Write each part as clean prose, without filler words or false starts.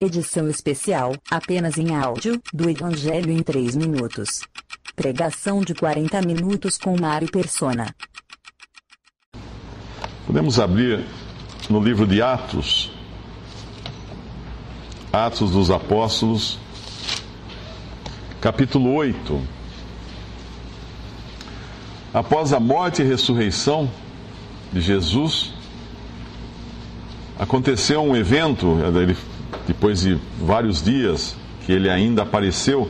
Edição especial, apenas em áudio, do Evangelho em 3 minutos. Pregação de 40 minutos com Mário Persona. Podemos abrir no livro de Atos, Atos dos Apóstolos, capítulo 8. Após a morte e ressurreição de Jesus, aconteceu um evento, depois de vários dias que ele ainda apareceu,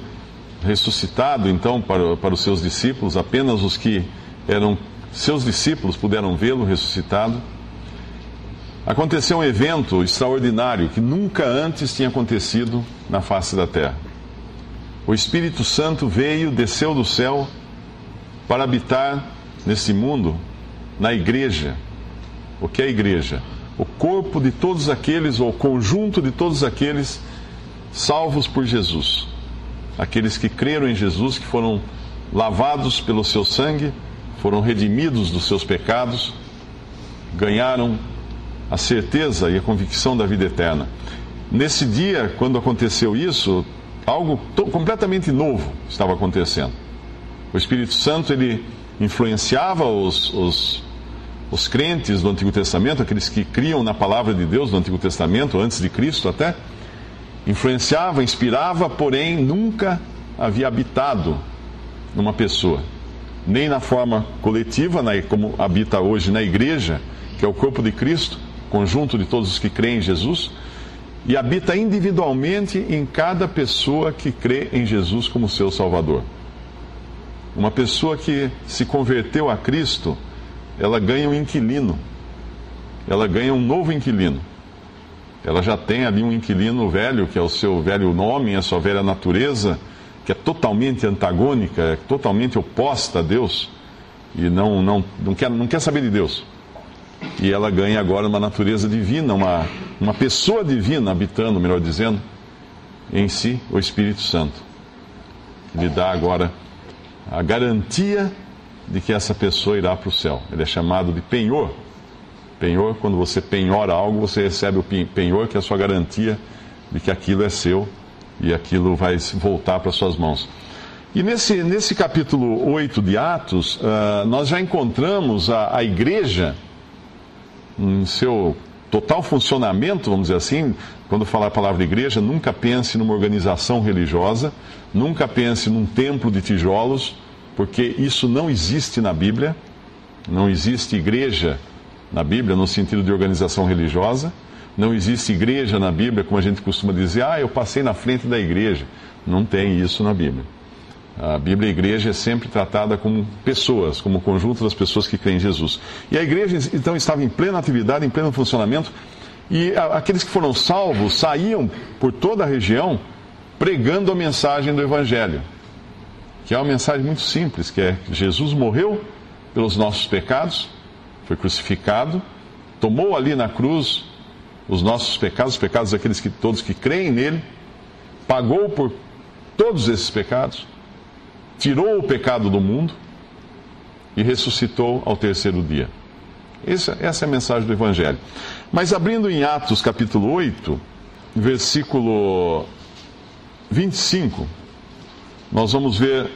ressuscitado então para os seus discípulos. Apenas os que eram seus discípulos puderam vê-lo ressuscitado. Aconteceu um evento extraordinário que nunca antes tinha acontecido na face da terra. O Espírito Santo desceu do céu para habitar nesse mundo, na igreja. O que é a igreja? O corpo de todos aqueles, ou o conjunto de todos aqueles salvos por Jesus. Aqueles que creram em Jesus, que foram lavados pelo seu sangue, foram redimidos dos seus pecados, ganharam a certeza e a convicção da vida eterna. Nesse dia, quando aconteceu isso, algo completamente novo estava acontecendo. O Espírito Santo, ele influenciava os crentes do Antigo Testamento, aqueles que criam na palavra de Deus do Antigo Testamento, antes de Cristo até, influenciava, inspirava, porém nunca havia habitado numa pessoa, nem na forma coletiva, como habita hoje na igreja, que é o corpo de Cristo, conjunto de todos os que creem em Jesus, e habita individualmente em cada pessoa que crê em Jesus como seu Salvador. Uma pessoa que se converteu a Cristo, ela ganha um inquilino, ela ganha um novo inquilino. Ela já tem ali um inquilino velho, que é o seu velho homem, a sua velha natureza, que é totalmente antagônica, é totalmente oposta a Deus, e não quer saber de Deus. E ela ganha agora uma natureza divina, uma pessoa divina habitando, melhor dizendo, em si, o Espírito Santo, que lhe dá agora a garantia de que essa pessoa irá para o céu. Ele é chamado de penhor. Penhor, quando você penhora algo, você recebe o penhor, que é a sua garantia de que aquilo é seu e aquilo vai voltar para suas mãos. E nesse capítulo 8 de Atos, nós já encontramos a igreja em seu total funcionamento, vamos dizer assim. Quando falar a palavra igreja, nunca pense numa organização religiosa, nunca pense num templo de tijolos, porque isso não existe na Bíblia. Não existe igreja na Bíblia no sentido de organização religiosa. Não existe igreja na Bíblia, como a gente costuma dizer, eu passei na frente da igreja. Não tem isso na Bíblia. A Bíblia e a igreja é sempre tratada como pessoas, como conjunto das pessoas que creem em Jesus. E a igreja, então, estava em plena atividade, em pleno funcionamento, e aqueles que foram salvos saíam por toda a região pregando a mensagem do Evangelho, que é uma mensagem muito simples, que é que Jesus morreu pelos nossos pecados, foi crucificado, tomou ali na cruz os nossos pecados, os pecados daqueles todos que creem nele, pagou por todos esses pecados, tirou o pecado do mundo e ressuscitou ao terceiro dia. Essa é a mensagem do Evangelho. Mas abrindo em Atos capítulo 8, versículo 25, nós vamos ver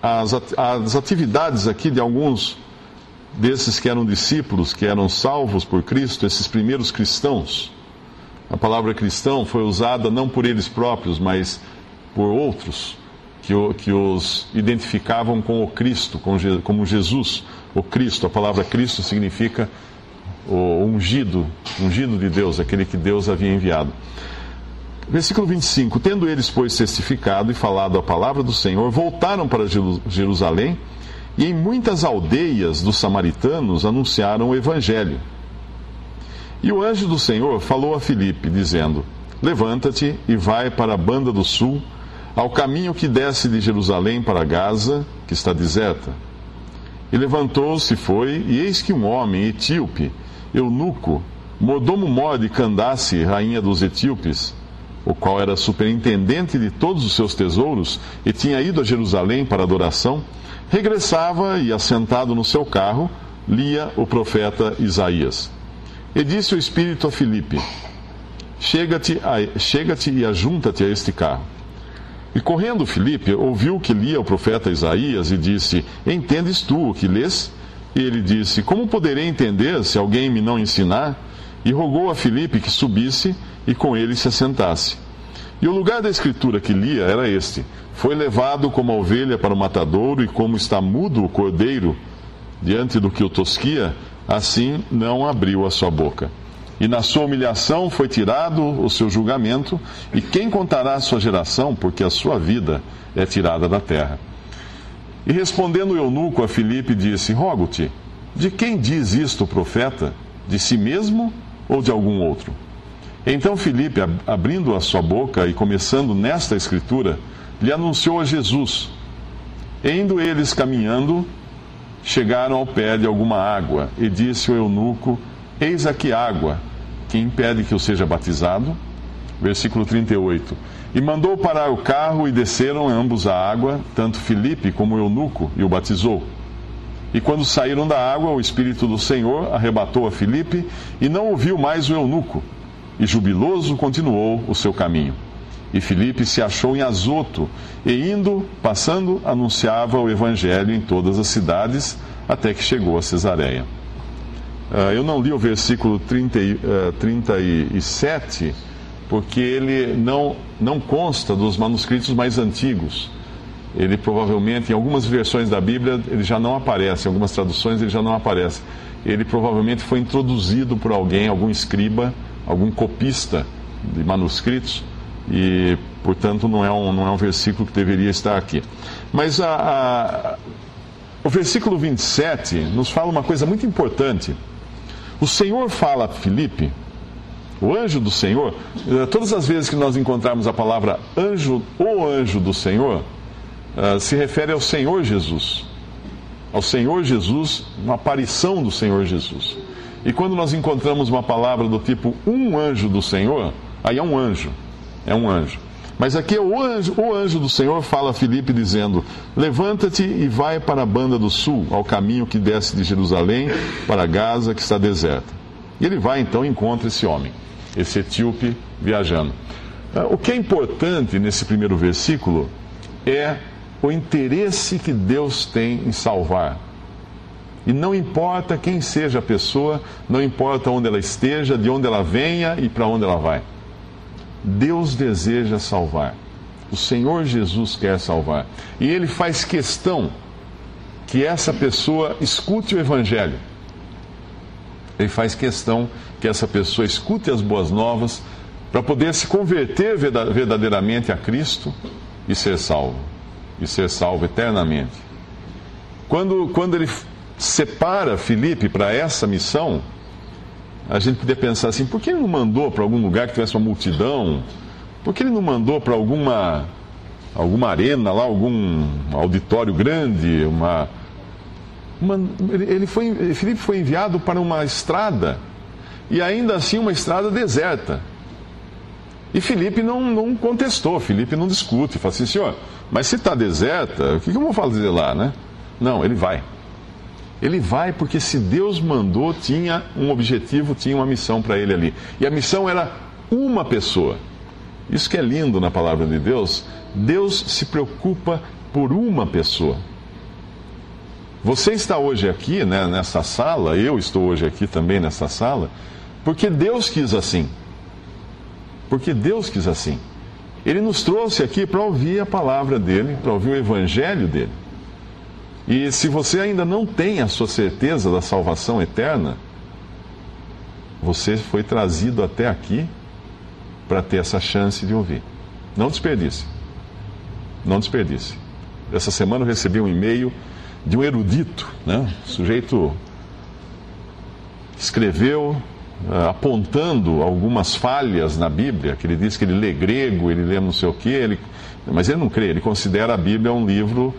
as atividades aqui de alguns desses que eram discípulos, que eram salvos por Cristo, esses primeiros cristãos. A palavra cristão foi usada não por eles próprios, mas por outros que os identificavam com o Cristo, como Jesus, o Cristo. A palavra Cristo significa o ungido de Deus, aquele que Deus havia enviado. Versículo 25: Tendo eles, pois, testificado e falado a palavra do Senhor, voltaram para Jerusalém, e em muitas aldeias dos samaritanos anunciaram o Evangelho. E o anjo do Senhor falou a Filipe, dizendo: Levanta-te e vai para a banda do sul, ao caminho que desce de Jerusalém para Gaza, que está deserta. E levantou-se e foi, e eis que um homem etíope, eunuco, mordomo-mor de Candace, rainha dos etíopes, o qual era superintendente de todos os seus tesouros, e tinha ido a Jerusalém para adoração, regressava e, assentado no seu carro, lia o profeta Isaías. E disse o Espírito a Filipe: chega-te e ajunta-te a este carro. E correndo Filipe, ouviu que lia o profeta Isaías e disse: Entendes tu o que lês? E ele disse: Como poderei entender se alguém me não ensinar? E rogou a Filipe que subisse e com ele se assentasse. E o lugar da escritura que lia era este: Foi levado como a ovelha para o matadouro, e como está mudo o cordeiro diante do que o tosquia, assim não abriu a sua boca. E na sua humilhação foi tirado o seu julgamento, e quem contará a sua geração, porque a sua vida é tirada da terra? E respondendo o eunuco a Filipe, disse: Rogo-te, de quem diz isto o profeta? De si mesmo ou de algum outro? Então Filipe, abrindo a sua boca e começando nesta escritura, lhe anunciou a Jesus. E indo eles caminhando, chegaram ao pé de alguma água, e disse o eunuco: Eis aqui água, que impede que eu seja batizado? Versículo 38. E mandou parar o carro, e desceram ambos à água, tanto Filipe como o eunuco, e o batizou. E quando saíram da água, o Espírito do Senhor arrebatou a Filipe, e não ouviu mais o eunuco, e jubiloso continuou o seu caminho. E Filipe se achou em Azoto, e indo, passando, anunciava o evangelho em todas as cidades, até que chegou a Cesareia. Eu não li o versículo 37, porque ele não consta dos manuscritos mais antigos. Ele provavelmente, em algumas versões da Bíblia, ele já não aparece, em algumas traduções ele já não aparece. Ele provavelmente foi introduzido por alguém, algum escriba, algum copista de manuscritos, e, portanto, não é um versículo que deveria estar aqui. Mas o versículo 27 nos fala uma coisa muito importante. O Senhor fala a Filipe, o anjo do Senhor. Todas as vezes que nós encontrarmos a palavra anjo ou anjo do Senhor, se refere ao Senhor Jesus. Ao Senhor Jesus, uma aparição do Senhor Jesus. E quando nós encontramos uma palavra do tipo um anjo do Senhor, aí é um anjo. É um anjo. Mas aqui o anjo do Senhor fala a Filipe dizendo: Levanta-te e vai para a banda do sul, ao caminho que desce de Jerusalém para Gaza, que está deserta. E ele vai então e encontra esse homem, esse etíope viajando. O que é importante nesse primeiro versículo é o interesse que Deus tem em salvar. E não importa quem seja a pessoa, não importa onde ela esteja, de onde ela venha e para onde ela vai. Deus deseja salvar. O Senhor Jesus quer salvar. E Ele faz questão que essa pessoa escute o Evangelho. Ele faz questão que essa pessoa escute as boas novas para poder se converter verdadeiramente a Cristo e ser salvo. E ser salvo eternamente. Quando Ele separa Filipe para essa missão, a gente podia pensar assim: por que ele não mandou para algum lugar que tivesse uma multidão? Por que ele não mandou para alguma arena lá, algum auditório grande? Filipe foi enviado para uma estrada, e ainda assim uma estrada deserta. E Filipe não contestou, Filipe não discute, fala assim: Senhor, mas se está deserta, o que eu vou fazer lá, né? Não, ele vai. Ele vai porque, se Deus mandou, tinha um objetivo, tinha uma missão para ele ali. E a missão era uma pessoa. Isso que é lindo na palavra de Deus. Deus se preocupa por uma pessoa. Você está hoje aqui, né, nessa sala, eu estou hoje aqui também nessa sala, porque Deus quis assim. Porque Deus quis assim. Ele nos trouxe aqui para ouvir a palavra dele, para ouvir o evangelho dele. E se você ainda não tem a sua certeza da salvação eterna, você foi trazido até aqui para ter essa chance de ouvir. Não desperdice. Não desperdice. Essa semana eu recebi um e-mail de um erudito, né? O sujeito escreveu apontando algumas falhas na Bíblia, que ele diz que ele lê grego, ele lê não sei o quê, mas ele não crê, ele considera a Bíblia um livro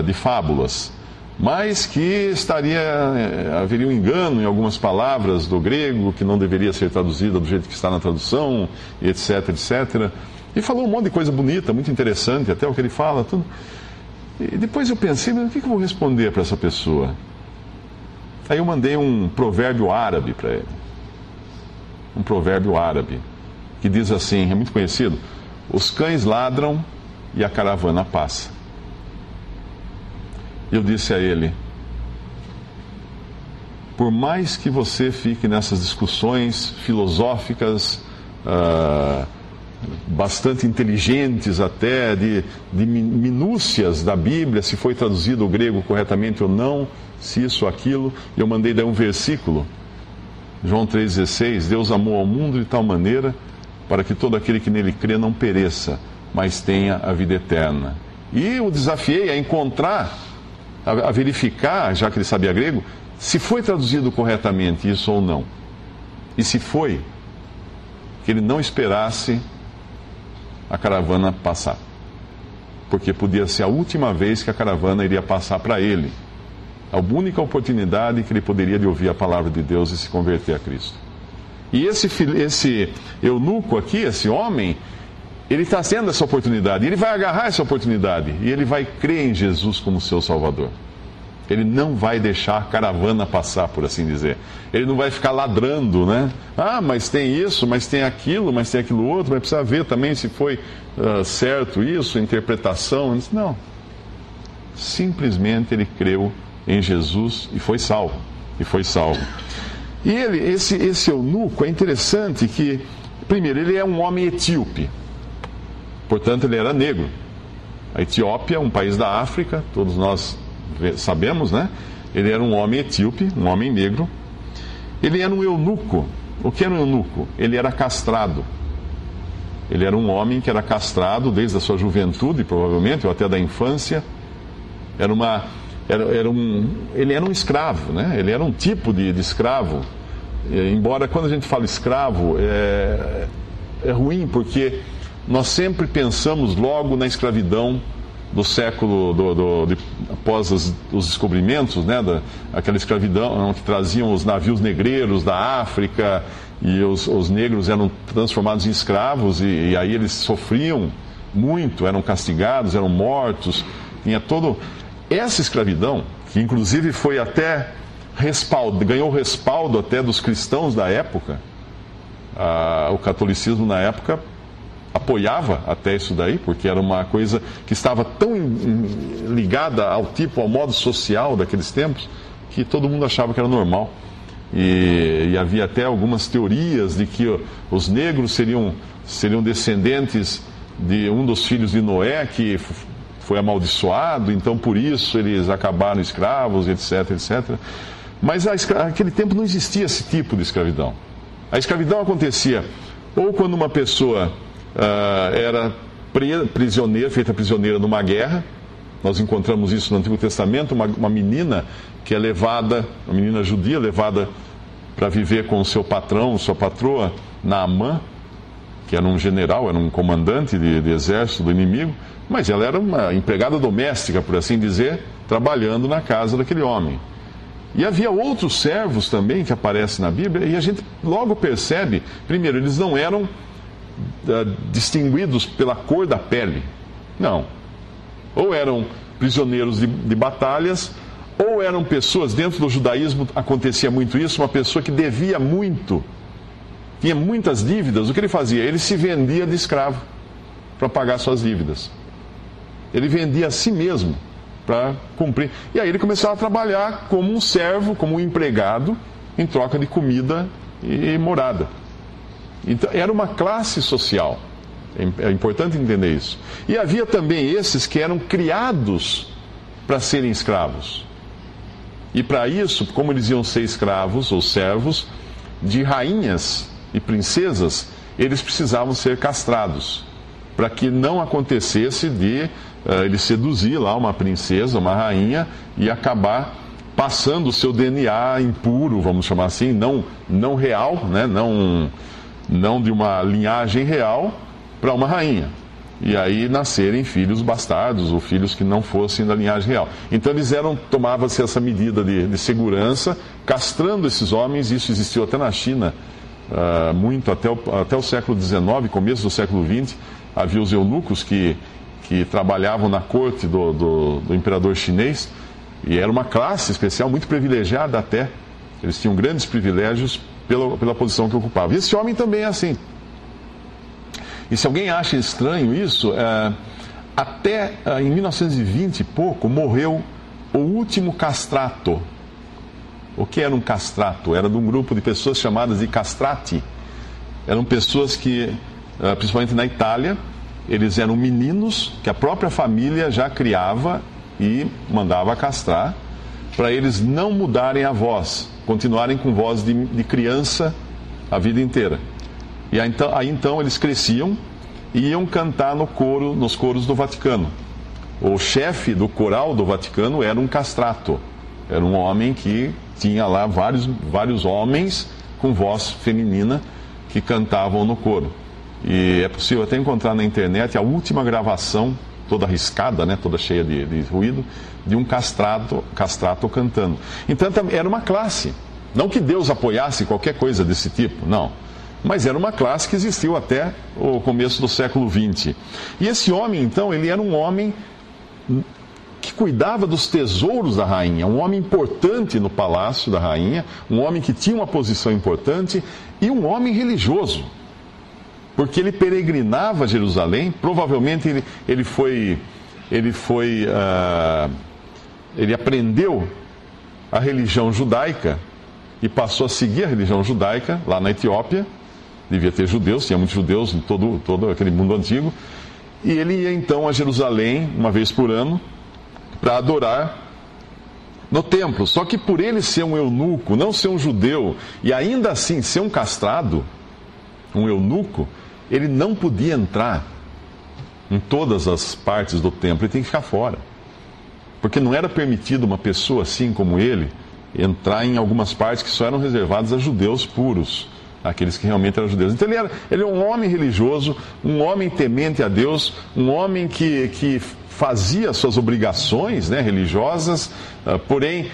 de fábulas, mas que haveria um engano em algumas palavras do grego, que não deveria ser traduzida do jeito que está na tradução, etc, etc. E falou um monte de coisa bonita, muito interessante, até o que ele fala, tudo. E depois eu pensei: mas o que eu vou responder para essa pessoa? Aí eu mandei um provérbio árabe para ele. Um provérbio árabe, que diz assim, é muito conhecido: os cães ladram e a caravana passa. Eu disse a ele: por mais que você fique nessas discussões filosóficas, bastante inteligentes até, de minúcias da Bíblia, se foi traduzido o grego corretamente ou não, se isso ou aquilo, eu mandei daí um versículo, João 3,16: Deus amou ao mundo de tal maneira para que todo aquele que nele crê não pereça, mas tenha a vida eterna. E o desafiei a encontrar, a verificar, já que ele sabia grego, se foi traduzido corretamente isso ou não. E se foi, que ele não esperasse a caravana passar, porque podia ser a última vez que a caravana iria passar para ele, a única oportunidade que ele poderia de ouvir a palavra de Deus e se converter a Cristo. E esse eunuco aqui, esse homem, ele está tendo essa oportunidade, ele vai agarrar essa oportunidade e ele vai crer em Jesus como seu Salvador. Ele não vai deixar a caravana passar, por assim dizer. Ele não vai ficar ladrando, né? Ah, mas tem isso, mas tem aquilo outro, mas precisa ver também se foi certo isso, interpretação. Não. Simplesmente ele creu em Jesus e foi salvo. E esse eunuco, é interessante que, primeiro, ele é um homem etíope. Portanto, ele era negro. A Etiópia é um país da África, todos nós sabemos, né? Ele era um homem etíope, um homem negro. Ele era um eunuco. O que era um eunuco? Ele era castrado. Ele era um homem que era castrado desde a sua juventude, provavelmente, ou até da infância. Ele era um escravo, né? Ele era um tipo de escravo. Embora, quando a gente fala escravo, é ruim, porque nós sempre pensamos logo na escravidão do século, após os descobrimentos, né, aquela escravidão que traziam os navios negreiros da África, e os negros eram transformados em escravos, e aí eles sofriam muito, eram castigados, eram mortos, tinha todo... Essa escravidão, que inclusive foi até ganhou respaldo até dos cristãos da época, o catolicismo na época apoiava até isso daí, porque era uma coisa que estava tão ligada ao modo social daqueles tempos, que todo mundo achava que era normal. E havia até algumas teorias de que os negros seriam descendentes de um dos filhos de Noé, que foi amaldiçoado, então por isso eles acabaram escravos, etc, etc. Mas naquele tempo não existia esse tipo de escravidão. A escravidão acontecia ou quando uma pessoa era feita prisioneira numa guerra. Nós encontramos isso no Antigo Testamento, uma menina que é levada, uma menina judia levada para viver com o seu patrão, sua patroa, Naamã, que era um general, era um comandante de exército do inimigo, mas ela era uma empregada doméstica, por assim dizer, trabalhando na casa daquele homem. E havia outros servos também que aparecem na Bíblia, e a gente logo percebe, primeiro, eles não eram distinguidos pela cor da pele. Não. Ou eram prisioneiros de batalhas, ou eram pessoas, dentro do judaísmo acontecia muito isso, uma pessoa que devia muito, tinha muitas dívidas. O que ele fazia? Ele se vendia de escravo para pagar suas dívidas. Ele vendia a si mesmo para cumprir. E aí ele começava a trabalhar como um servo, como um empregado, em troca de comida e morada. Então, era uma classe social. É importante entender isso. E havia também esses que eram criados para serem escravos. E para isso, como eles iam ser escravos ou servos de rainhas e princesas, eles precisavam ser castrados, para que não acontecesse de ele seduzir lá uma princesa, uma rainha, e acabar passando o seu DNA impuro, vamos chamar assim, não real, né? Não de uma linhagem real, para uma rainha. E aí nascerem filhos bastardos, ou filhos que não fossem da linhagem real. Então tomava-se essa medida de segurança, castrando esses homens. Isso existiu até na China, muito, até o século XIX, começo do século XX. Havia os eunucos que trabalhavam na corte do imperador chinês, e era uma classe especial, muito privilegiada até. Eles tinham grandes privilégios pela posição que ocupavam. E esse homem também é assim. E se alguém acha estranho isso, até em 1920 e pouco morreu o último castrato. O que era um castrato? Era de um grupo de pessoas chamadas de castrati. Eram pessoas que, principalmente na Itália, eles eram meninos que a própria família já criava e mandava castrar, para eles não mudarem a voz, continuarem com voz de criança a vida inteira. E aí então eles cresciam e iam cantar nos coros do Vaticano. O chefe do coral do Vaticano era um castrato. Era um homem que tinha lá vários homens com voz feminina que cantavam no coro. E é possível até encontrar na internet a última gravação, toda arriscada, né, toda cheia de ruído, de um castrato cantando. Então era uma classe. Não que Deus apoiasse qualquer coisa desse tipo, não. Mas era uma classe que existiu até o começo do século XX. E esse homem, então, ele era um homem que cuidava dos tesouros da rainha, um homem importante no palácio da rainha, um homem que tinha uma posição importante e um homem religioso. Porque ele peregrinava a Jerusalém, provavelmente ele aprendeu a religião judaica e passou a seguir a religião judaica lá na Etiópia. Devia ter judeus, tinha muitos judeus em todo aquele mundo antigo. E ele ia então a Jerusalém, uma vez por ano, para adorar no templo. Só que por ele ser um eunuco, não ser um judeu, e ainda assim ser um castrado, um eunuco, ele não podia entrar em todas as partes do templo, ele tem que ficar fora. Porque não era permitido uma pessoa assim como ele entrar em algumas partes que só eram reservadas a judeus puros, aqueles que realmente eram judeus. Então ele era um homem religioso, um homem temente a Deus, um homem que fazia suas obrigações, né, religiosas, porém,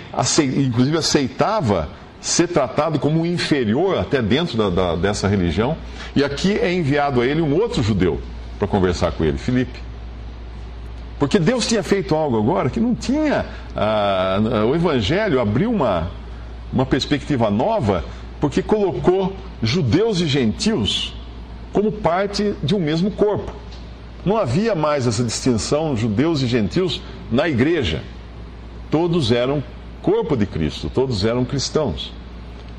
inclusive aceitava ser tratado como um inferior até dentro dessa religião. E aqui é enviado a ele um outro judeu para conversar com ele, Filipe. Porque Deus tinha feito algo agora que não tinha. O Evangelho abriu uma perspectiva nova, porque colocou judeus e gentios como parte de um mesmo corpo. Não havia mais essa distinção, judeus e gentios, na igreja. Todos eram corpo de Cristo, todos eram cristãos.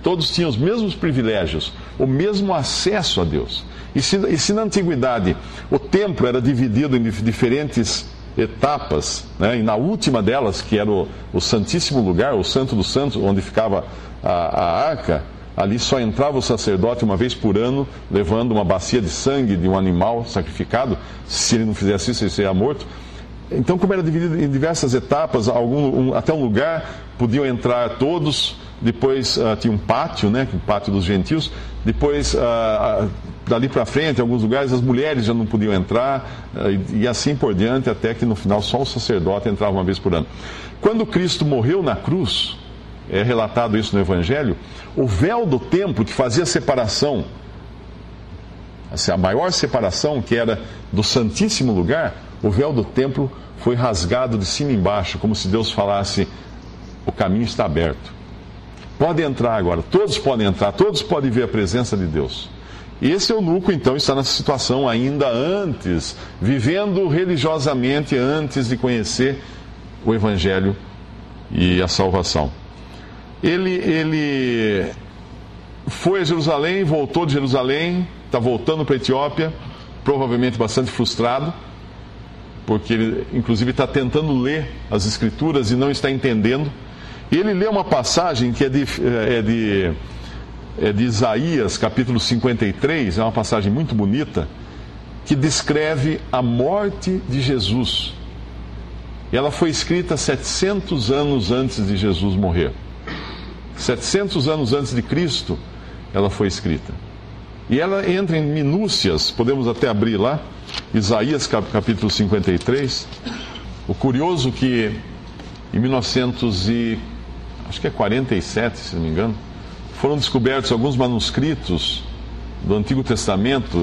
Todos tinham os mesmos privilégios, o mesmo acesso a Deus. E se na antiguidade o templo era dividido em diferentes etapas, né, e na última delas, que era o Santíssimo Lugar, o Santo dos Santos, onde ficava a arca, ali só entrava o sacerdote uma vez por ano, levando uma bacia de sangue de um animal sacrificado. Se ele não fizesse isso, ele seria morto. Então, como era dividido em diversas etapas, até um lugar podiam entrar todos. Depois tinha um pátio, né, o pátio dos gentios. Depois, dali para frente, em alguns lugares, as mulheres já não podiam entrar, e assim por diante, até que no final só o sacerdote entrava uma vez por ano. Quando Cristo morreu na cruz, é relatado isso no Evangelho, o véu do templo que fazia a separação, a maior separação, que era do Santíssimo Lugar, o véu do templo foi rasgado de cima e embaixo, como se Deus falasse: o caminho está aberto. Pode entrar agora, todos podem entrar, todos podem ver a presença de Deus. E esse eunuco, então, está nessa situação ainda antes, vivendo religiosamente antes de conhecer o Evangelho e a salvação. Ele foi a Jerusalém, voltou de Jerusalém, está voltando para a Etiópia, provavelmente bastante frustrado, porque ele, inclusive, está tentando ler as Escrituras e não está entendendo. E ele lê uma passagem que é de Isaías, capítulo 53, é uma passagem muito bonita, que descreve a morte de Jesus. E ela foi escrita 700 anos antes de Jesus morrer. 700 anos antes de Cristo, ela foi escrita. E ela entra em minúcias, podemos até abrir lá, Isaías capítulo 53. O curioso que em 1947, se não me engano, foram descobertos alguns manuscritos do Antigo Testamento,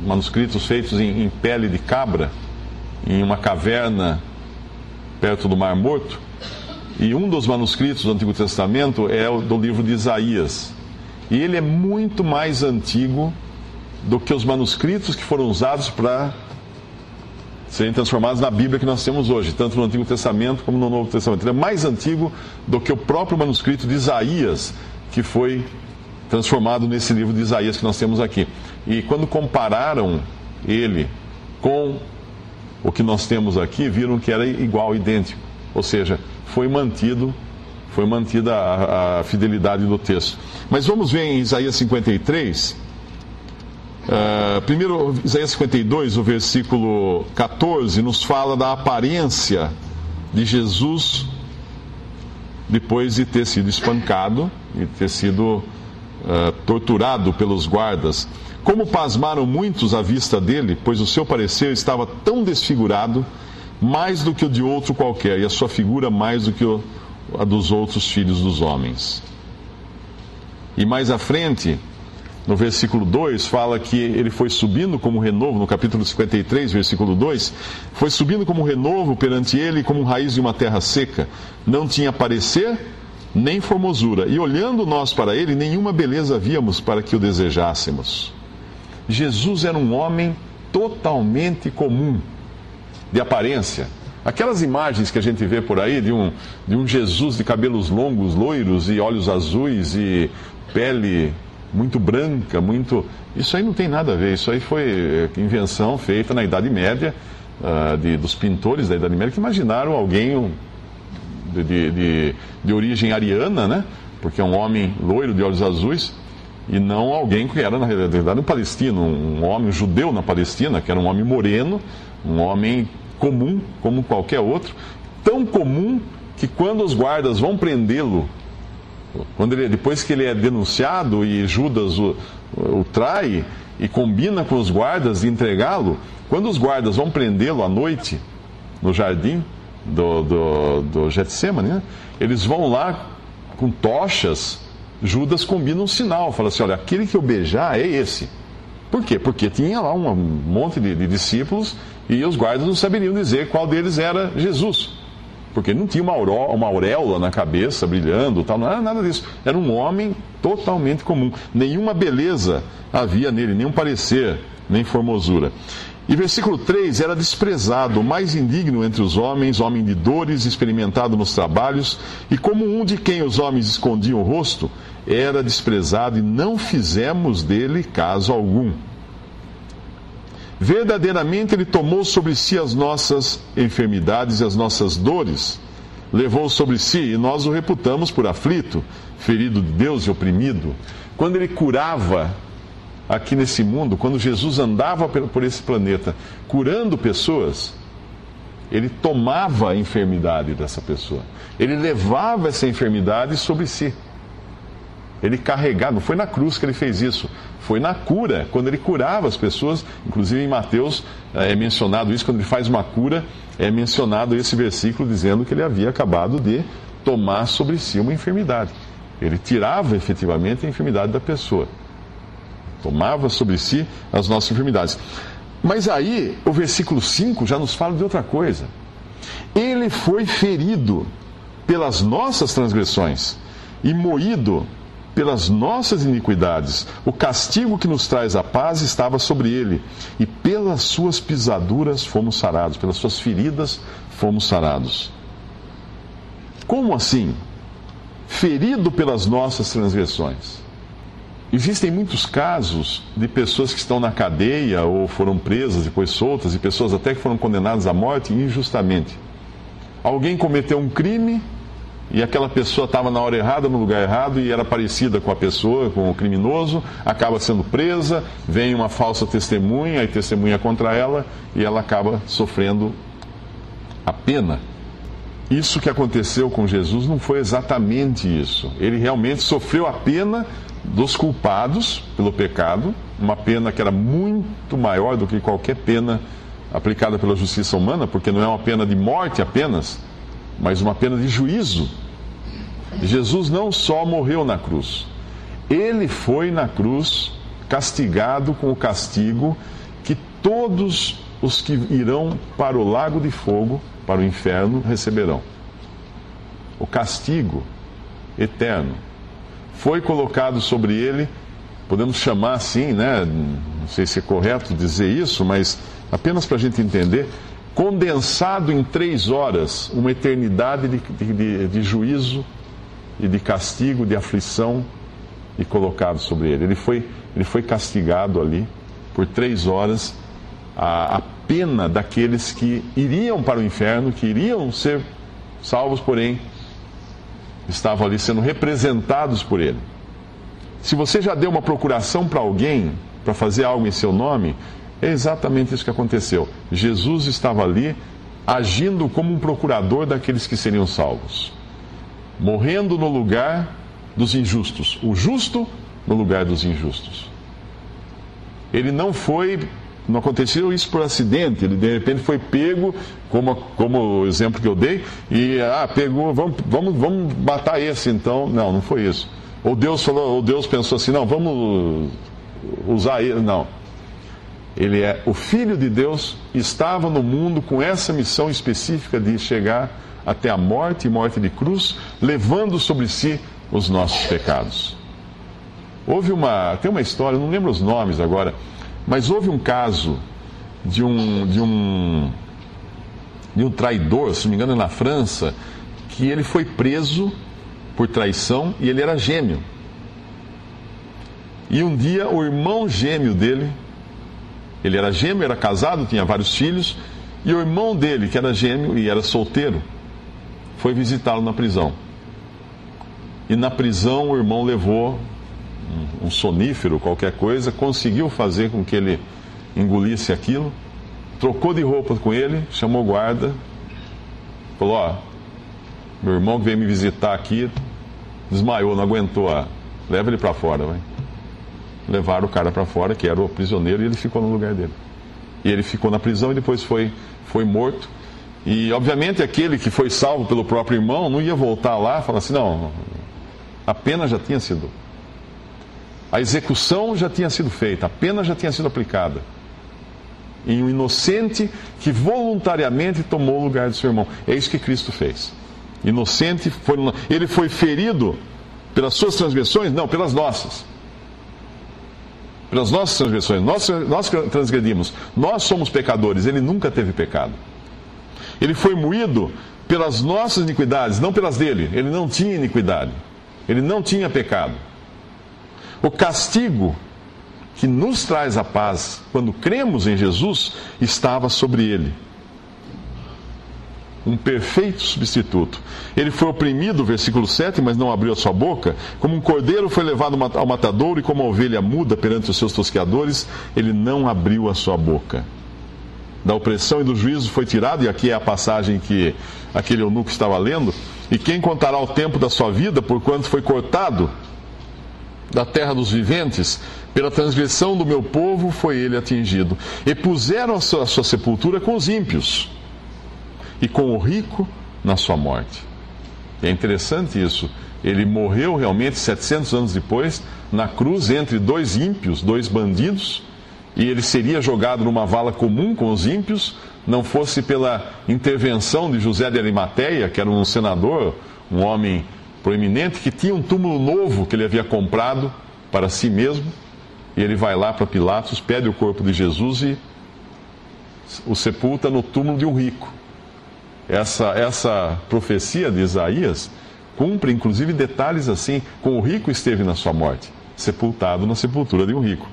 manuscritos feitos em pele de cabra, em uma caverna perto do Mar Morto. E um dos manuscritos do Antigo Testamento é o do livro de Isaías. E ele é muito mais antigo do que os manuscritos que foram usados para serem transformados na Bíblia que nós temos hoje, tanto no Antigo Testamento como no Novo Testamento. Ele é mais antigo do que o próprio manuscrito de Isaías, que foi transformado nesse livro de Isaías que nós temos aqui. E quando compararam ele com o que nós temos aqui, viram que era igual, idêntico. Ou seja, foi mantida a fidelidade do texto. Mas vamos ver em Isaías 53. Primeiro, Isaías 52, o versículo 14, nos fala da aparência de Jesus depois de ter sido espancado e ter sido torturado pelos guardas. Como pasmaram muitos à vista dele, pois o seu parecer estava tão desfigurado, mais do que o de outro qualquer, e a sua figura mais do que a dos outros filhos dos homens. E mais à frente, no versículo 2, fala que ele foi subindo como renovo, no capítulo 53, versículo 2, foi subindo como renovo perante ele, como raiz de uma terra seca. Não tinha parecer, nem formosura. E olhando nós para ele, nenhuma beleza víamos para que o desejássemos. Jesus era um homem totalmente comum, de aparência. Aquelas imagens que a gente vê por aí de um Jesus de cabelos longos, loiros e olhos azuis e pele muito branca, isso aí não tem nada a ver. Isso aí foi invenção feita na Idade Média, dos pintores da Idade Média, que imaginaram alguém de origem ariana, né? Porque é um homem loiro de olhos azuis, e não alguém que era, na realidade, um palestino, um homem judeu na Palestina, que era um homem moreno, um homem comum, como qualquer outro, tão comum que quando os guardas vão prendê-lo, depois que ele é denunciado e Judas o trai e combina com os guardas de entregá-lo, quando os guardas vão prendê-lo à noite no jardim do Getsemane, né? Eles vão lá com tochas. Judas combina um sinal, fala assim: olha, aquele que eu beijar é esse. Por quê? Porque tinha lá um monte de discípulos e os guardas não saberiam dizer qual deles era Jesus. Porque não tinha uma auréola na cabeça brilhando, tal, não era nada disso. Era um homem totalmente comum. Nenhuma beleza havia nele, nenhum parecer, nem formosura. E versículo 3, era desprezado, o mais indigno entre os homens, homem de dores, experimentado nos trabalhos, e como um de quem os homens escondiam o rosto, era desprezado e não fizemos dele caso algum. Verdadeiramente ele tomou sobre si as nossas enfermidades e as nossas dores, levou sobre si e nós o reputamos por aflito, ferido de Deus e oprimido. Quando ele curava aqui nesse mundo, quando Jesus andava por esse planeta curando pessoas, ele tomava a enfermidade dessa pessoa, ele levava essa enfermidade sobre si, ele carregava. Não foi na cruz que ele fez isso, foi na cura, quando ele curava as pessoas. Inclusive em Mateus é mencionado isso, quando ele faz uma cura, é mencionado esse versículo dizendo que ele havia acabado de tomar sobre si uma enfermidade. Ele tirava efetivamente a enfermidade da pessoa, tomava sobre si as nossas enfermidades. Mas aí, o versículo 5 já nos fala de outra coisa. Ele foi ferido pelas nossas transgressões e moído pelas nossas iniquidades. O castigo que nos traz a paz estava sobre ele, e pelas suas pisaduras fomos sarados, pelas suas feridas fomos sarados. Como assim? Ferido pelas nossas transgressões. Existem muitos casos de pessoas que estão na cadeia ou foram presas, depois soltas, e pessoas até que foram condenadas à morte injustamente. Alguém cometeu um crime e aquela pessoa estava na hora errada, no lugar errado, e era parecida com a pessoa, com o criminoso, acaba sendo presa, vem uma falsa testemunha e testemunha contra ela, e ela acaba sofrendo a pena. Isso que aconteceu com Jesus não foi exatamente isso. Ele realmente sofreu a pena dos culpados pelo pecado, uma pena que era muito maior do que qualquer pena aplicada pela justiça humana, porque não é uma pena de morte apenas, mas uma pena de juízo. Jesus não só morreu na cruz, ele foi na cruz castigado com o castigo que todos os que irão para o lago de fogo, para o inferno, receberão. O castigo eterno foi colocado sobre ele, podemos chamar assim, né, não sei se é correto dizer isso, mas apenas para a gente entender, condensado em 3 horas, uma eternidade de juízo e de castigo, de aflição, e colocado sobre ele. Ele foi castigado ali por 3 horas, a pena daqueles que iriam para o inferno, que iriam ser salvos, porém estavam ali sendo representados por ele. Se você já deu uma procuração para alguém, para fazer algo em seu nome, é exatamente isso que aconteceu. Jesus estava ali agindo como um procurador daqueles que seriam salvos, morrendo no lugar dos injustos, o justo no lugar dos injustos. Ele não aconteceu isso por acidente, ele de repente foi pego, como o exemplo que eu dei, e pegou, vamos matar esse então. Não foi isso. Ou Deus pensou assim, não, vamos usar ele. Não. Ele é o Filho de Deus, estava no mundo com essa missão específica de chegar até a morte e morte de cruz, levando sobre si os nossos pecados. Tem uma história, não lembro os nomes agora, mas houve um caso de um traidor, se não me engano, na França, que ele foi preso por traição e ele era gêmeo. E um dia o irmão gêmeo dele, ele era gêmeo, era casado, tinha vários filhos, e o irmão dele, que era gêmeo e era solteiro, foi visitá-lo na prisão. E na prisão o irmão levou um sonífero, qualquer coisa, conseguiu fazer com que ele engolisse aquilo, trocou de roupa com ele, chamou o guarda, falou, meu irmão que veio me visitar aqui, desmaiou, não aguentou, leva ele para fora, vai. Levaram o cara para fora, que era o prisioneiro, e ele ficou no lugar dele. E ele ficou na prisão e depois foi morto. E obviamente aquele que foi salvo pelo próprio irmão não ia voltar lá e falar assim, não, a pena já tinha sido, a execução já tinha sido feita, a pena já tinha sido aplicada. E um inocente que voluntariamente tomou o lugar do seu irmão. É isso que Cristo fez. Inocente, ele foi ferido pelas suas transgressões? Não, pelas nossas. Pelas nossas transgressões. Nós transgredimos. Nós somos pecadores. Ele nunca teve pecado. Ele foi moído pelas nossas iniquidades, não pelas dele. Ele não tinha iniquidade. Ele não tinha pecado. O castigo que nos traz a paz, quando cremos em Jesus, estava sobre ele. Um perfeito substituto. Ele foi oprimido, versículo 7, mas não abriu a sua boca. Como um cordeiro foi levado ao matadouro, e como a ovelha muda perante os seus tosqueadores, ele não abriu a sua boca. Da opressão e do juízo foi tirado, e aqui é a passagem que aquele eunuco estava lendo. E quem contará o tempo da sua vida, porquanto foi cortado da terra dos viventes, pela transgressão do meu povo foi ele atingido. E puseram a sua sepultura com os ímpios, e com o rico na sua morte. É interessante isso. Ele morreu realmente 700 anos depois, na cruz, entre 2 ímpios, 2 bandidos, e ele seria jogado numa vala comum com os ímpios, não fosse pela intervenção de José de Arimateia, que era um senador, um homem proeminente, que tinha um túmulo novo que ele havia comprado para si mesmo, e ele vai lá para Pilatos, pede o corpo de Jesus e o sepulta no túmulo de um rico. Essa profecia de Isaías cumpre, inclusive, detalhes assim: com o rico esteve na sua morte, sepultado na sepultura de um rico.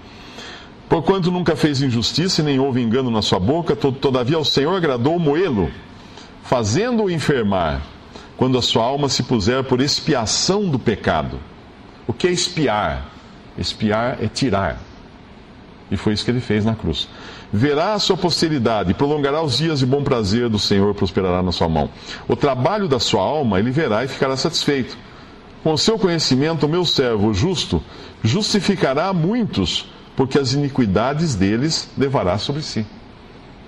Porquanto nunca fez injustiça e nem houve engano na sua boca, todavia ao Senhor agradou moê-lo, fazendo-o enfermar, quando a sua alma se puser por expiação do pecado. O que é expiar? Expiar é tirar. E foi isso que ele fez na cruz. Verá a sua posteridade, prolongará os dias de bom prazer do Senhor, prosperará na sua mão. O trabalho da sua alma ele verá e ficará satisfeito. Com o seu conhecimento, o meu servo, o justo, justificará muitos, porque as iniquidades deles levará sobre si.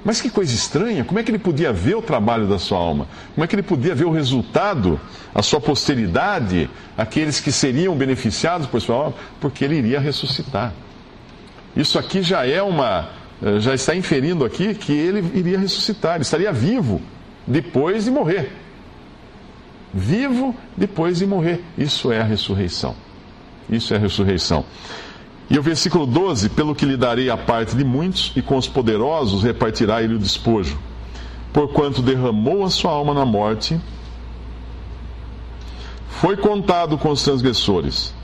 Mas que coisa estranha, como é que ele podia ver o trabalho da sua alma? Como é que ele podia ver o resultado, a sua posteridade, aqueles que seriam beneficiados por sua alma? Porque ele iria ressuscitar. Isso aqui já está inferindo aqui que ele iria ressuscitar, ele estaria vivo depois de morrer. Vivo depois de morrer. Isso é a ressurreição. Isso é a ressurreição. E o versículo 12: pelo que lhe darei a parte de muitos, e com os poderosos repartirá ele o despojo. Porquanto derramou a sua alma na morte, foi contado com os transgressores,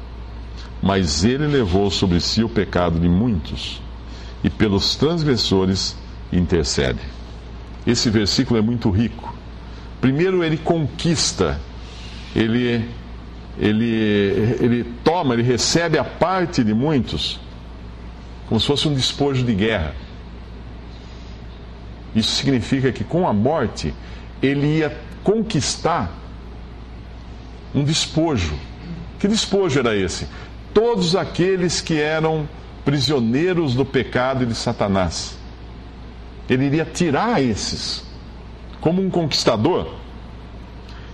mas ele levou sobre si o pecado de muitos, e pelos transgressores intercede. Esse versículo é muito rico. Primeiro, ele conquista, ele recebe a parte de muitos, como se fosse um despojo de guerra. Isso significa que com a morte, ele ia conquistar um despojo. Que despojo era esse? Todos aqueles que eram prisioneiros do pecado e de Satanás. Ele iria tirar esses. Como um conquistador,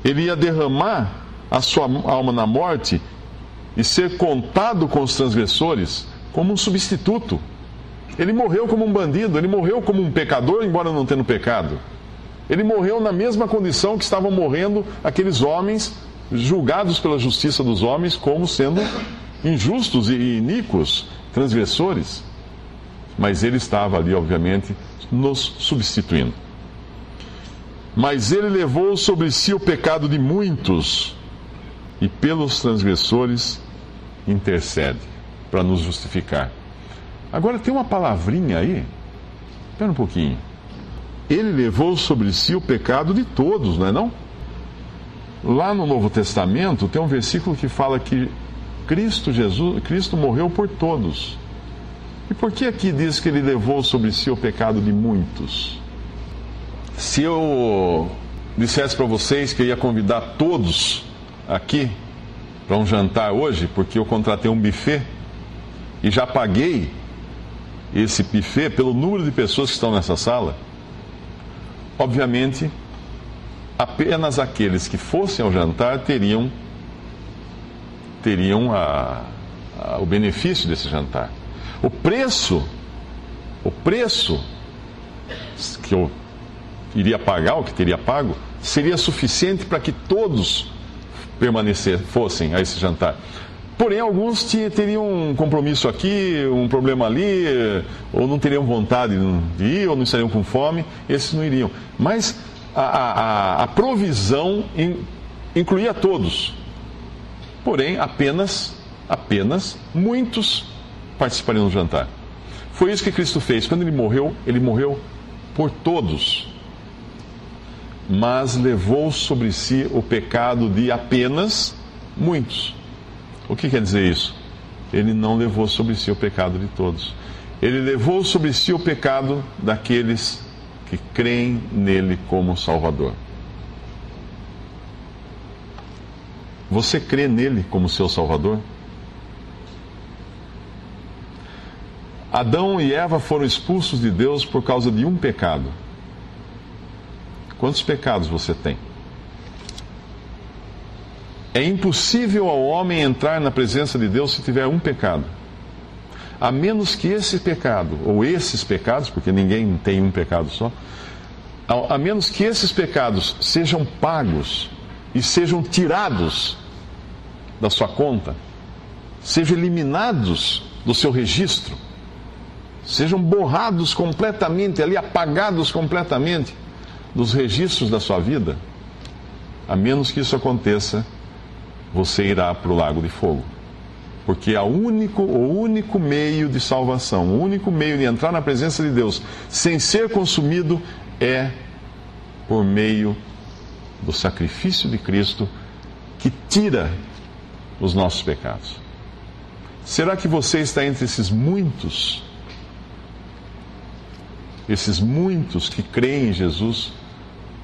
ele ia derramar a sua alma na morte e ser contado com os transgressores como um substituto. Ele morreu como um bandido, ele morreu como um pecador, embora não tendo pecado. Ele morreu na mesma condição que estavam morrendo aqueles homens julgados pela justiça dos homens como sendo injustos e iníquos, transgressores. Mas ele estava ali, obviamente, nos substituindo. Mas ele levou sobre si o pecado de muitos, e pelos transgressores intercede, para nos justificar. Agora tem uma palavrinha aí, espera um pouquinho. Ele levou sobre si o pecado de todos, não é não? Lá no Novo Testamento tem um versículo que fala que Cristo morreu por todos. E por que aqui diz que ele levou sobre si o pecado de muitos? Se eu dissesse para vocês que eu ia convidar todos aqui para um jantar hoje, porque eu contratei um buffet e já paguei esse buffet pelo número de pessoas que estão nessa sala, obviamente, apenas aqueles que fossem ao jantar teriam o benefício desse jantar. O preço que eu iria pagar, o que teria pago, seria suficiente para que todos fossem a esse jantar. Porém, alguns teriam um compromisso aqui, um problema ali, ou não teriam vontade de ir, ou não estariam com fome, esses não iriam. Mas a provisão incluía todos. Porém, apenas muitos participariam do jantar. Foi isso que Cristo fez. Quando ele morreu por todos. Mas levou sobre si o pecado de apenas muitos. O que quer dizer isso? Ele não levou sobre si o pecado de todos. Ele levou sobre si o pecado daqueles que creem nele como Salvador. Você crê nele como seu Salvador? Adão e Eva foram expulsos de Deus por causa de um pecado. Quantos pecados você tem? É impossível ao homem entrar na presença de Deus se tiver um pecado. A menos que esse pecado, ou esses pecados, porque ninguém tem um pecado só, a menos que esses pecados sejam pagos e sejam tirados da sua conta, sejam eliminados do seu registro, sejam borrados completamente, ali apagados completamente dos registros da sua vida, a menos que isso aconteça, você irá para o lago de fogo. Porque o único meio de salvação, o único meio de entrar na presença de Deus sem ser consumido é por meio do sacrifício de Cristo que tira os nossos pecados. Será que você está entre esses muitos que creem em Jesus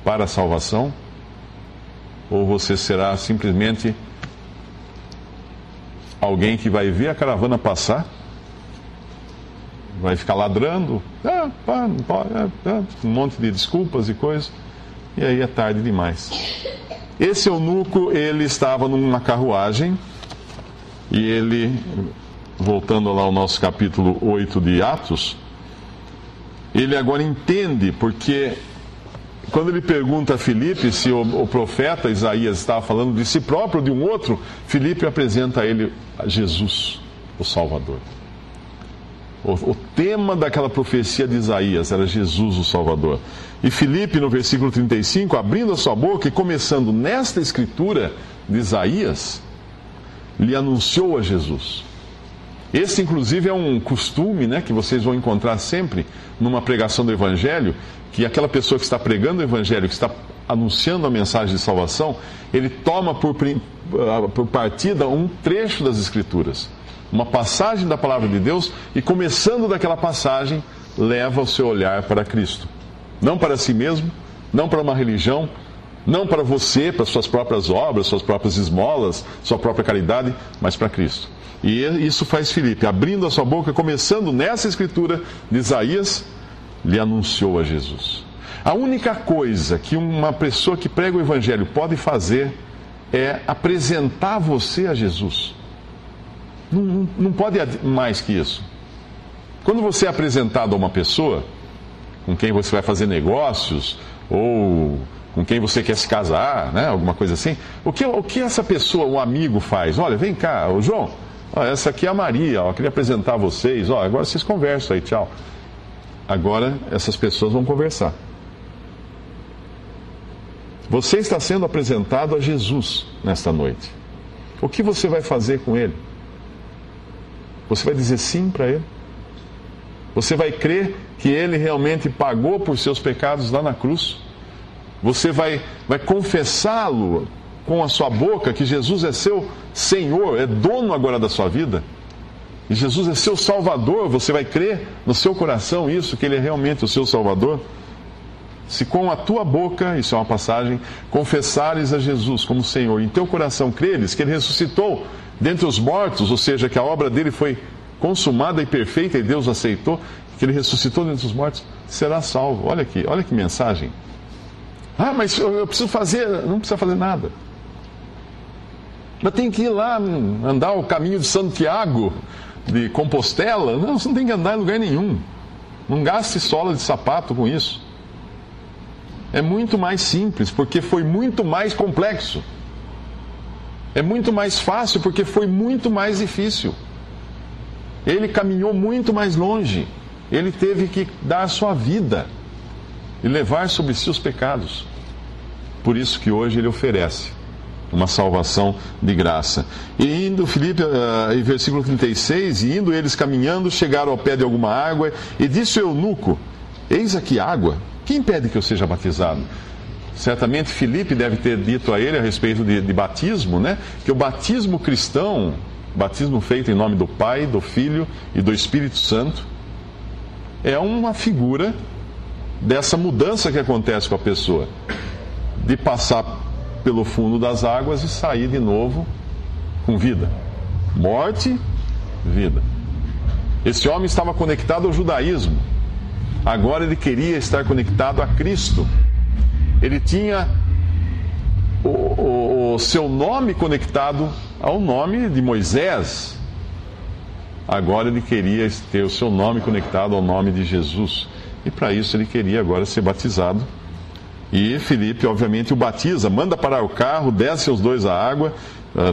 para a salvação? Ou você será simplesmente alguém que vai ver a caravana passar, vai ficar ladrando, um monte de desculpas e coisas, e aí é tarde demais. Esse eunuco, ele estava numa carruagem, e ele, voltando lá ao nosso capítulo 8 de Atos, ele agora entende, porque quando ele pergunta a Filipe se o profeta Isaías estava falando de si próprio ou de um outro, Filipe apresenta a ele a Jesus, o Salvador. O tema daquela profecia de Isaías era Jesus o Salvador. E Filipe, no versículo 35, abrindo a sua boca e começando nesta escritura de Isaías, lhe anunciou a Jesus. Esse, inclusive, é um costume, né, que vocês vão encontrar sempre numa pregação do Evangelho, que aquela pessoa que está pregando o Evangelho, que está anunciando a mensagem de salvação, ele toma por partida um trecho das Escrituras, uma passagem da Palavra de Deus, e começando daquela passagem, leva o seu olhar para Cristo. Não para si mesmo, não para uma religião, não para você, para suas próprias obras, suas próprias esmolas, sua própria caridade, mas para Cristo. E isso faz Filipe, abrindo a sua boca, começando nessa escritura de Isaías, lhe anunciou a Jesus. A única coisa que uma pessoa que prega o Evangelho pode fazer é apresentar você a Jesus. Não pode mais que isso. Quando você é apresentado a uma pessoa com quem você vai fazer negócios, ou com quem você quer se casar, né, alguma coisa assim, o que essa pessoa, um amigo, faz? Olha, vem cá, ô João, ó, essa aqui é a Maria, ó, eu queria apresentar a vocês, ó, agora vocês conversam aí, tchau. Agora essas pessoas vão conversar. Você está sendo apresentado a Jesus nesta noite. O que você vai fazer com ele? Você vai dizer sim para ele? Você vai crer que ele realmente pagou por seus pecados lá na cruz? Você vai confessá-lo com a sua boca que Jesus é seu Senhor, é dono agora da sua vida? E Jesus é seu Salvador? Você vai crer no seu coração isso, que ele é realmente o seu Salvador? Se com a tua boca, isso é uma passagem, confessares a Jesus como Senhor, em teu coração creres que ele ressuscitou dentre os mortos, ou seja, que a obra dele foi consumada e perfeita e Deus aceitou, que ele ressuscitou dentre os mortos, será salvo. Olha que mensagem. Ah, mas eu preciso fazer, não precisa fazer nada. Mas tem que ir lá, andar o caminho de Santiago, de Compostela. Não, você não tem que andar em lugar nenhum. Não gaste sola de sapato com isso. É muito mais simples, porque foi muito mais complexo. É muito mais fácil, porque foi muito mais difícil. Ele caminhou muito mais longe. Ele teve que dar a sua vida e levar sobre si os pecados. Por isso que hoje ele oferece uma salvação de graça. E indo, Filipe, em versículo 36, e indo eles caminhando, chegaram ao pé de alguma água, e disse o eunuco: eis aqui água, quem impede que eu seja batizado? Certamente Filipe deve ter dito a ele a respeito de batismo, né? Que o batismo cristão, batismo feito em nome do Pai, do Filho e do Espírito Santo, é uma figura dessa mudança que acontece com a pessoa, de passar pelo fundo das águas e sair de novo com vida. Morte, vida. Esse homem estava conectado ao judaísmo. Agora ele queria estar conectado a Cristo. Ele tinha o seu nome conectado ao nome de Moisés. Agora ele queria ter o seu nome conectado ao nome de Jesus. E para isso ele queria agora ser batizado. E Filipe, obviamente, o batiza, manda parar o carro, desce os dois à água,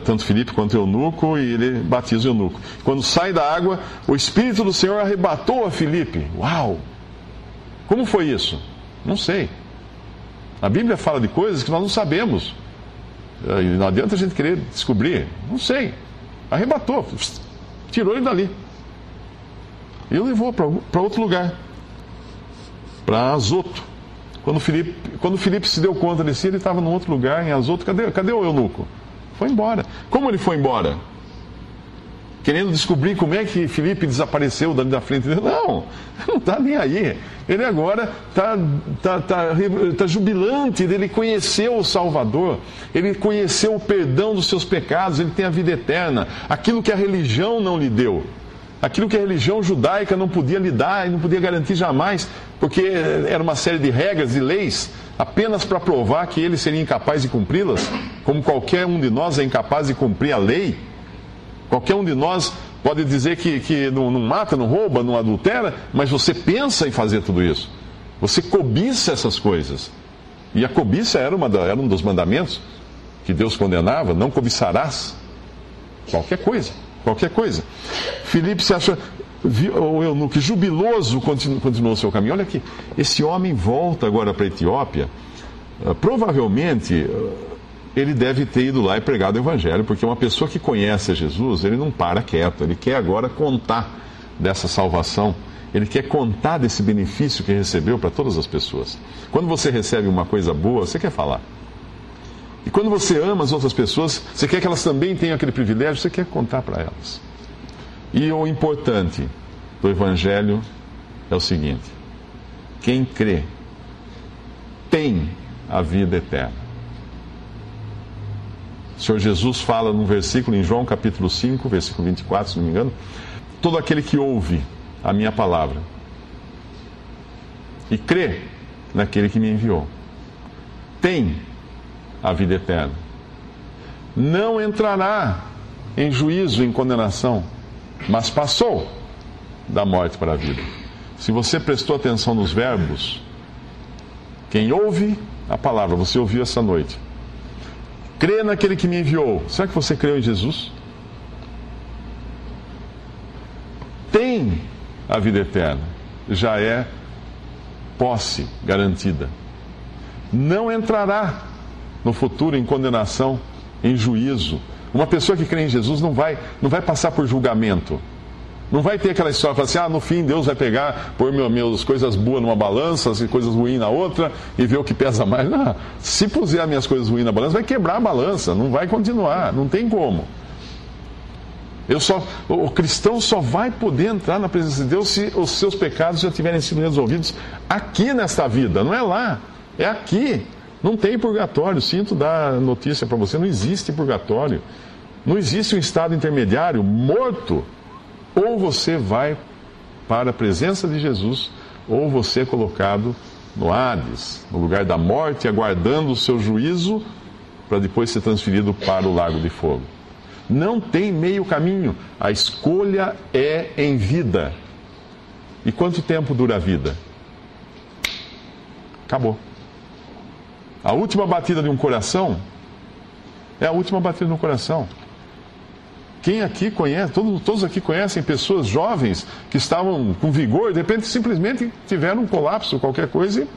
tanto Filipe quanto o eunuco, e ele batiza o eunuco. Quando sai da água, o Espírito do Senhor arrebatou a Filipe. Uau! Como foi isso? Não sei. A Bíblia fala de coisas que nós não sabemos. E não adianta a gente querer descobrir. Não sei. Arrebatou, tirou ele dali. E o levou para outro lugar, para Azoto. Quando Filipe se deu conta de si, ele estava num outro lugar, em Azoto. Cadê o eunuco? Foi embora. Como ele foi embora? Querendo descobrir como é que Filipe desapareceu dali da frente dele. Não está nem aí. Ele agora está jubilante dele conhecer o Salvador. Ele conheceu o perdão dos seus pecados, ele tem a vida eterna. Aquilo que a religião não lhe deu. Aquilo que a religião judaica não podia lhe dar e não podia garantir jamais, porque era uma série de regras e leis apenas para provar que ele seria incapaz de cumpri-las, como qualquer um de nós é incapaz de cumprir a lei. Qualquer um de nós pode dizer que não mata, não rouba, não adultera, mas você pensa em fazer tudo isso. Você cobiça essas coisas. E a cobiça era um dos mandamentos que Deus condenava: não cobiçarás qualquer coisa. Qualquer coisa. Filipe se achou. o eunuco, jubiloso, continuou o seu caminho. Olha aqui, esse homem volta agora para a Etiópia. Provavelmente ele deve ter ido lá e pregado o evangelho, porque uma pessoa que conhece a Jesus, ele não para quieto, ele quer agora contar dessa salvação, ele quer contar desse benefício que recebeu para todas as pessoas. Quando você recebe uma coisa boa, você quer falar. E quando você ama as outras pessoas, você quer que elas também tenham aquele privilégio, você quer contar para elas. E o importante do evangelho é o seguinte: quem crê tem a vida eterna. O Senhor Jesus fala num versículo em João capítulo 5, versículo 24, se não me engano: todo aquele que ouve a minha palavra e crê naquele que me enviou tem a vida eterna. Não entrará em juízo, em condenação, mas passou da morte para a vida. Se você prestou atenção nos verbos, quem ouve a palavra, você ouviu essa noite, crê naquele que me enviou. Será que você creu em Jesus? Tem a vida eterna. Já é posse garantida. Não entrará no futuro em condenação, em juízo. Uma pessoa que crê em Jesus não vai passar por julgamento. Não vai ter aquela história, falar assim, no fim Deus vai pegar, pôr meus coisas boas numa balança, as coisas ruins na outra, e ver o que pesa mais. Não, se puser as minhas coisas ruins na balança, vai quebrar a balança, não vai continuar, não tem como. O cristão só vai poder entrar na presença de Deus se os seus pecados já tiverem sido resolvidos aqui nesta vida, não é lá, é aqui. Não tem purgatório, sinto dar notícia para você, não existe purgatório. Não existe um estado intermediário morto. Ou você vai para a presença de Jesus, ou você é colocado no Hades, no lugar da morte, aguardando o seu juízo, para depois ser transferido para o lago de fogo. Não tem meio caminho. A escolha é em vida. E quanto tempo dura a vida? Acabou. A última batida de um coração é a última batida de um coração. Quem aqui conhece, todos aqui conhecem pessoas jovens que estavam com vigor, de repente simplesmente tiveram um colapso, qualquer coisa, e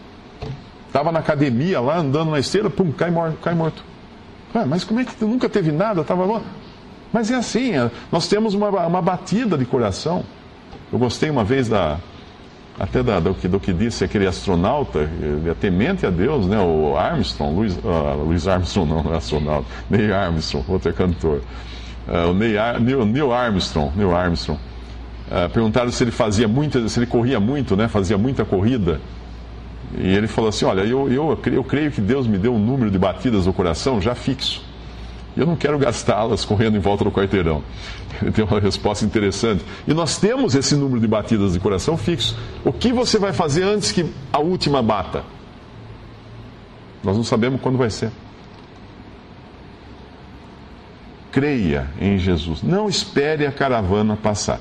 estava na academia lá, andando na esteira, pum, cai morto. Mas como é que nunca teve nada? Estava bom. Mas é assim, nós temos uma batida de coração. Eu gostei uma vez do que disse aquele astronauta, ele é temente a Deus, né? O Armstrong, Louis Armstrong não é astronauta, Neil Armstrong, outro cantor. O Neil Armstrong. Perguntaram se ele corria muito, né? Fazia muita corrida. E ele falou assim, olha, eu creio que Deus me deu um número de batidas do coração já fixo. Eu não quero gastá-las correndo em volta do quarteirão. Ele tem uma resposta interessante. E nós temos esse número de batidas de coração fixo. O que você vai fazer antes que a última bata? Nós não sabemos quando vai ser. Creia em Jesus. Não espere a caravana passar.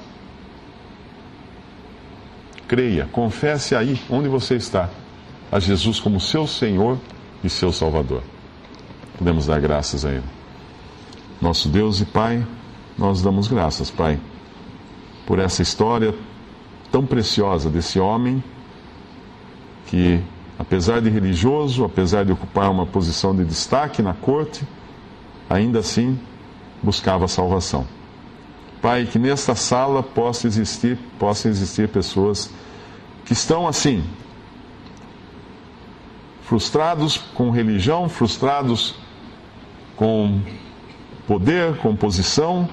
Creia, confesse aí onde você está a Jesus como seu Senhor e seu Salvador. Podemos dar graças a Ele. Nosso Deus e Pai, nós damos graças, Pai, por essa história tão preciosa desse homem que, apesar de religioso, apesar de ocupar uma posição de destaque na corte, ainda assim buscava a salvação. Pai, que nesta sala possam existir pessoas que estão assim, frustrados com religião, frustrados com poder, com posição,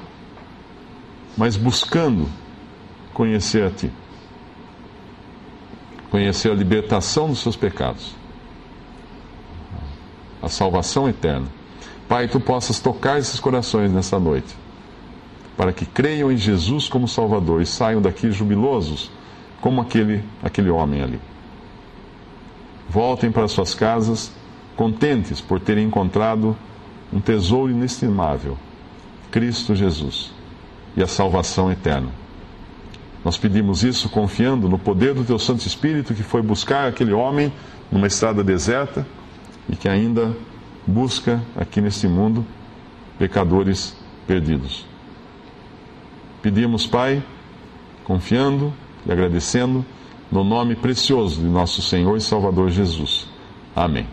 mas buscando conhecer a Ti, conhecer a libertação dos seus pecados, a salvação eterna. Pai, Tu possas tocar esses corações nessa noite, para que creiam em Jesus como Salvador e saiam daqui jubilosos, como aquele homem ali. Voltem para suas casas, contentes por terem encontrado um tesouro inestimável, Cristo Jesus, e a salvação eterna. Nós pedimos isso confiando no poder do Teu Santo Espírito, que foi buscar aquele homem numa estrada deserta e que ainda busca aqui neste mundo pecadores perdidos. Pedimos, Pai, confiando e agradecendo no nome precioso de nosso Senhor e Salvador Jesus. Amém.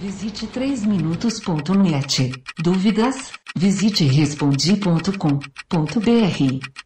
Visite 3minutos.net. Dúvidas? Visite respondi.com.br.